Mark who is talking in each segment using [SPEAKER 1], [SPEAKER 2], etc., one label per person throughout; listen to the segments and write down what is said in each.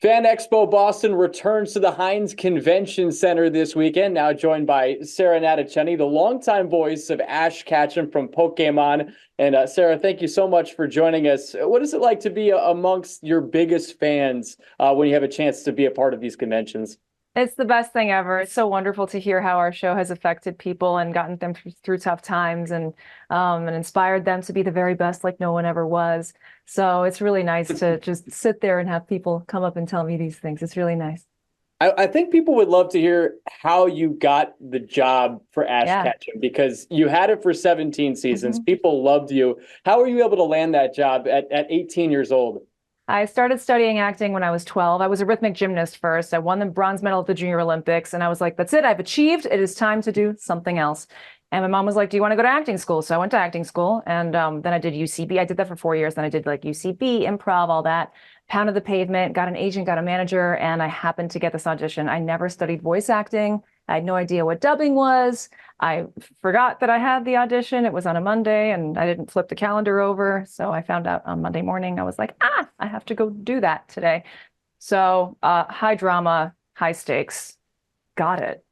[SPEAKER 1] Fan Expo Boston returns to the Heinz Convention Center this weekend, now joined by Sarah Natochenny, the longtime voice of Ash Ketchum from Pokémon. And Sarah, thank you so much for joining us. What is it like to be amongst your biggest fans when you have a chance to be a part of these conventions?
[SPEAKER 2] It's the best thing ever. It's so wonderful to hear how our show has affected people and gotten them through tough times and inspired them to be the very best like no one ever was. So it's really nice to just sit there and have people come up and tell me these things. It's really nice.
[SPEAKER 1] I think people would love to hear how you got the job for Ash
[SPEAKER 2] Yeah.
[SPEAKER 1] Ketchum because you had it for 17 seasons.
[SPEAKER 2] Mhm.
[SPEAKER 1] People loved you. How were you able to land that job at 18 years old?
[SPEAKER 2] I started studying acting when I was 12. I was a rhythmic gymnast first. I won the bronze medal at the Junior Olympics, and I was like, that's it. I've achieved. It is time to do something else. And my mom was like, do you want to go to acting school? So I went to acting school, and then I did UCB. I did that for 4 years. Then I did like UCB, improv, all that. Pounded the pavement, got an agent, got a manager, and I happened to get this audition. I never studied voice acting. I had no idea what dubbing was. I forgot that I had the audition. It was on a Monday and I didn't flip the calendar over. So I found out on Monday morning. I was like, I have to go do that today. So high drama, high stakes, got it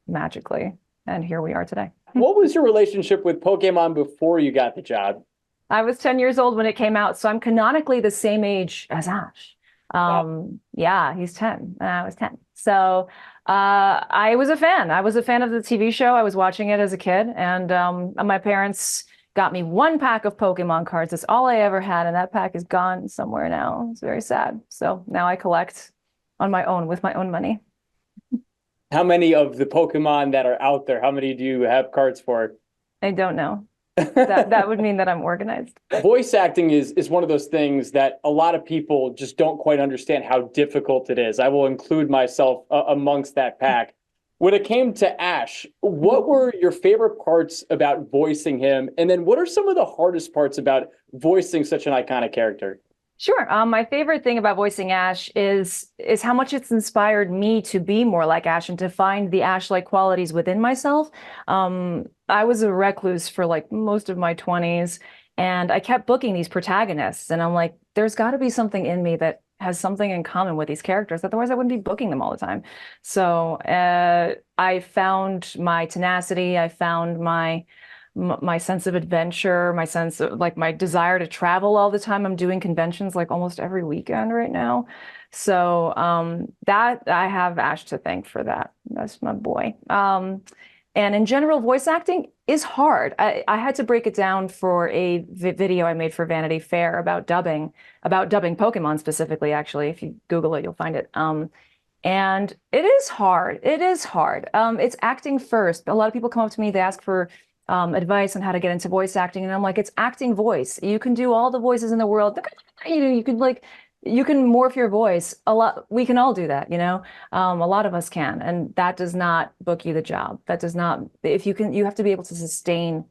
[SPEAKER 2] magically. And here we are today.
[SPEAKER 1] What was your relationship with Pokemon before you got the job?
[SPEAKER 2] I was 10 years old when it came out. So I'm canonically the same age as Ash.
[SPEAKER 1] Wow.
[SPEAKER 2] Yeah, he's 10 and I was 10. So I was a fan. I was a fan of the TV show. I was watching it as a kid, and my parents got me one pack of Pokemon cards. That's all I ever had, and that pack is gone somewhere now. It's very sad. So now I collect on my own with my own money.
[SPEAKER 1] How many of the Pokemon that are out there, how many do you have cards for?
[SPEAKER 2] I don't know. That would mean that I'm organized.
[SPEAKER 1] Voice acting is one of those things that a lot of people just don't quite understand how difficult it is. I will include myself amongst that pack. When it came to Ash, what were your favorite parts about voicing him? And then what are some of the hardest parts about voicing such an iconic character?
[SPEAKER 2] Sure. My favorite thing about voicing Ash is how much it's inspired me to be more like Ash and to find the Ash-like qualities within myself. I was a recluse for like most of my 20s, and I kept booking these protagonists, and I'm like, there's got to be something in me that has something in common with these characters. Otherwise, I wouldn't be booking them all the time. So I found my tenacity. I found my sense of adventure, my sense of like my desire to travel all the time. I'm doing conventions like almost every weekend right now. So that I have Ash to thank for that. That's my boy. And in general, voice acting is hard. I had to break it down for a video I made for Vanity Fair about dubbing Pokemon specifically, actually. If you Google it, you'll find it. And it is hard. It is hard. It's acting first. A lot of people come up to me, they ask for advice on how to get into voice acting. And I'm like, it's acting voice. You can do all the voices in the world. You could like, you can morph your voice a lot. We can all do that, a lot of us can. And that does not book you the job. That does not, if you can, you have to be able to sustain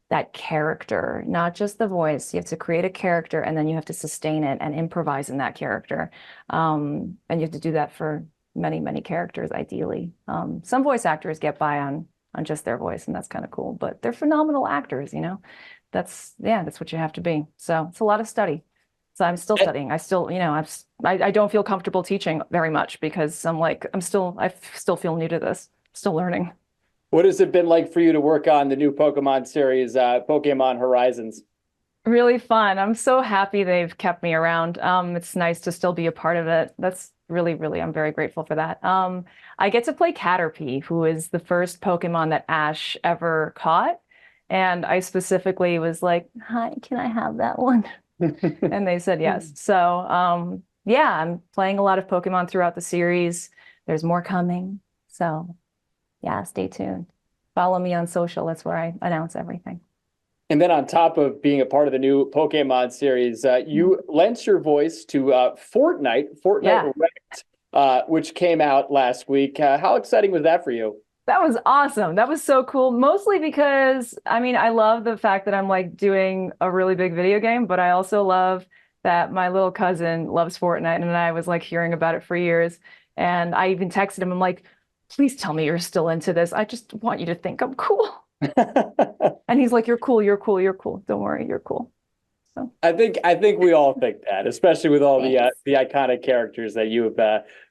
[SPEAKER 2] that character, not just the voice. You have to create a character and then you have to sustain it and improvise in that character. And you have to do that for many, many characters, ideally. Some voice actors get by on just their voice, and that's kind of cool. But they're phenomenal actors, That's what you have to be. So it's a lot of study. So I'm still studying. I still, I don't feel comfortable teaching very much because I still feel new to this, still learning.
[SPEAKER 1] What has it been like for you to work on the new Pokemon series, Pokemon Horizons?
[SPEAKER 2] Really fun. I'm so happy they've kept me around. It's nice to still be a part of it. That's really, really, I'm very grateful for that. I get to play Caterpie, who is the first Pokemon that Ash ever caught. And I specifically was like, hi, can I have that one? And they said yes. So yeah, I'm playing a lot of Pokemon throughout the series. There's more coming. So yeah, stay tuned. Follow me on social. That's where I announce everything.
[SPEAKER 1] And then on top of being a part of the new Pokemon series, you lent your voice to Fortnite
[SPEAKER 2] Yeah.
[SPEAKER 1] Wrecked, which came out last week. How exciting was that for you?
[SPEAKER 2] That was awesome. That was so cool. Mostly because, I love the fact that I'm like doing a really big video game, but I also love that my little cousin loves Fortnite and I was like hearing about it for years. And I even texted him, I'm like, please tell me you're still into this. I just want you to think I'm cool. And he's like, you're cool, you're cool, you're cool. Don't worry, you're cool. So
[SPEAKER 1] I think we all think that, especially with all
[SPEAKER 2] thanks.
[SPEAKER 1] the iconic characters that you have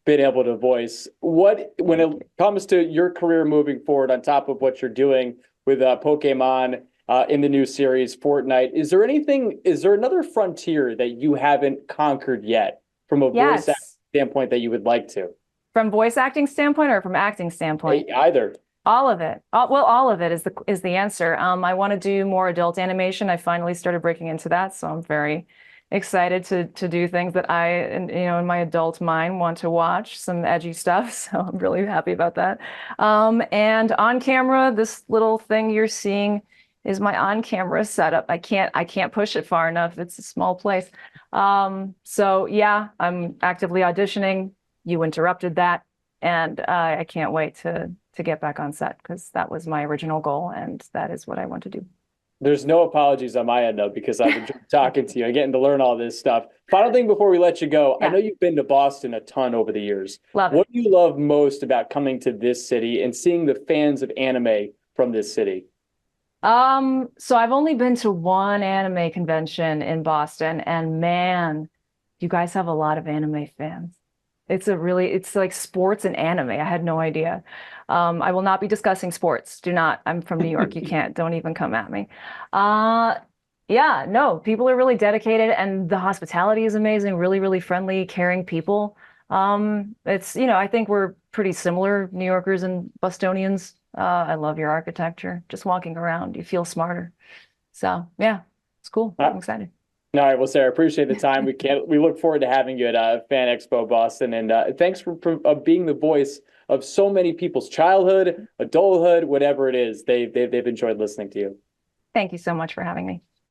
[SPEAKER 1] been able to voice. What when it comes to your career moving forward, on top of what you're doing with Pokemon in the new series Fortnite, is there anything? Is there another frontier that you haven't conquered yet from a voice acting
[SPEAKER 2] Yes.
[SPEAKER 1] standpoint that you would like to?
[SPEAKER 2] From voice acting standpoint or from acting standpoint?
[SPEAKER 1] Either.
[SPEAKER 2] All of it. Well, all of it is the answer. I want to do more adult animation. I finally started breaking into that, so I'm very excited to do things that in my adult mind want to watch, some edgy stuff. So I'm really happy about that. And on camera, this little thing you're seeing is my on-camera setup. I can't push it far enough. It's a small place. So yeah, I'm actively auditioning. You interrupted that, and I can't wait to get back on set because that was my original goal, and that is what I want to do.
[SPEAKER 1] There's no apologies on my end though, because I've enjoyed talking to you and getting to learn all this stuff. Final thing before we let you go, I
[SPEAKER 2] Yeah,
[SPEAKER 1] know you've been to Boston a ton over the years.
[SPEAKER 2] love it.
[SPEAKER 1] What do you love most about coming to this city and seeing the fans of anime from this city?
[SPEAKER 2] So I've only been to one anime convention in Boston, and man, you guys have a lot of anime fans. It's like sports and anime. I had no idea. I will not be discussing sports. Do not. I'm from New York. You can't. Don't even come at me. Uh, yeah, no, people are really dedicated, and the hospitality is amazing. Really, really friendly, caring people. I think we're pretty similar, New Yorkers and Bostonians. I love your architecture. Just walking around, you feel smarter. So yeah, it's cool. I'm excited.
[SPEAKER 1] All right, well, Sarah, appreciate the time. We look forward to having you at Fan Expo Boston, and thanks for being the voice of so many people's childhood, adulthood, whatever it is. They've enjoyed listening to you.
[SPEAKER 2] Thank you so much for having me.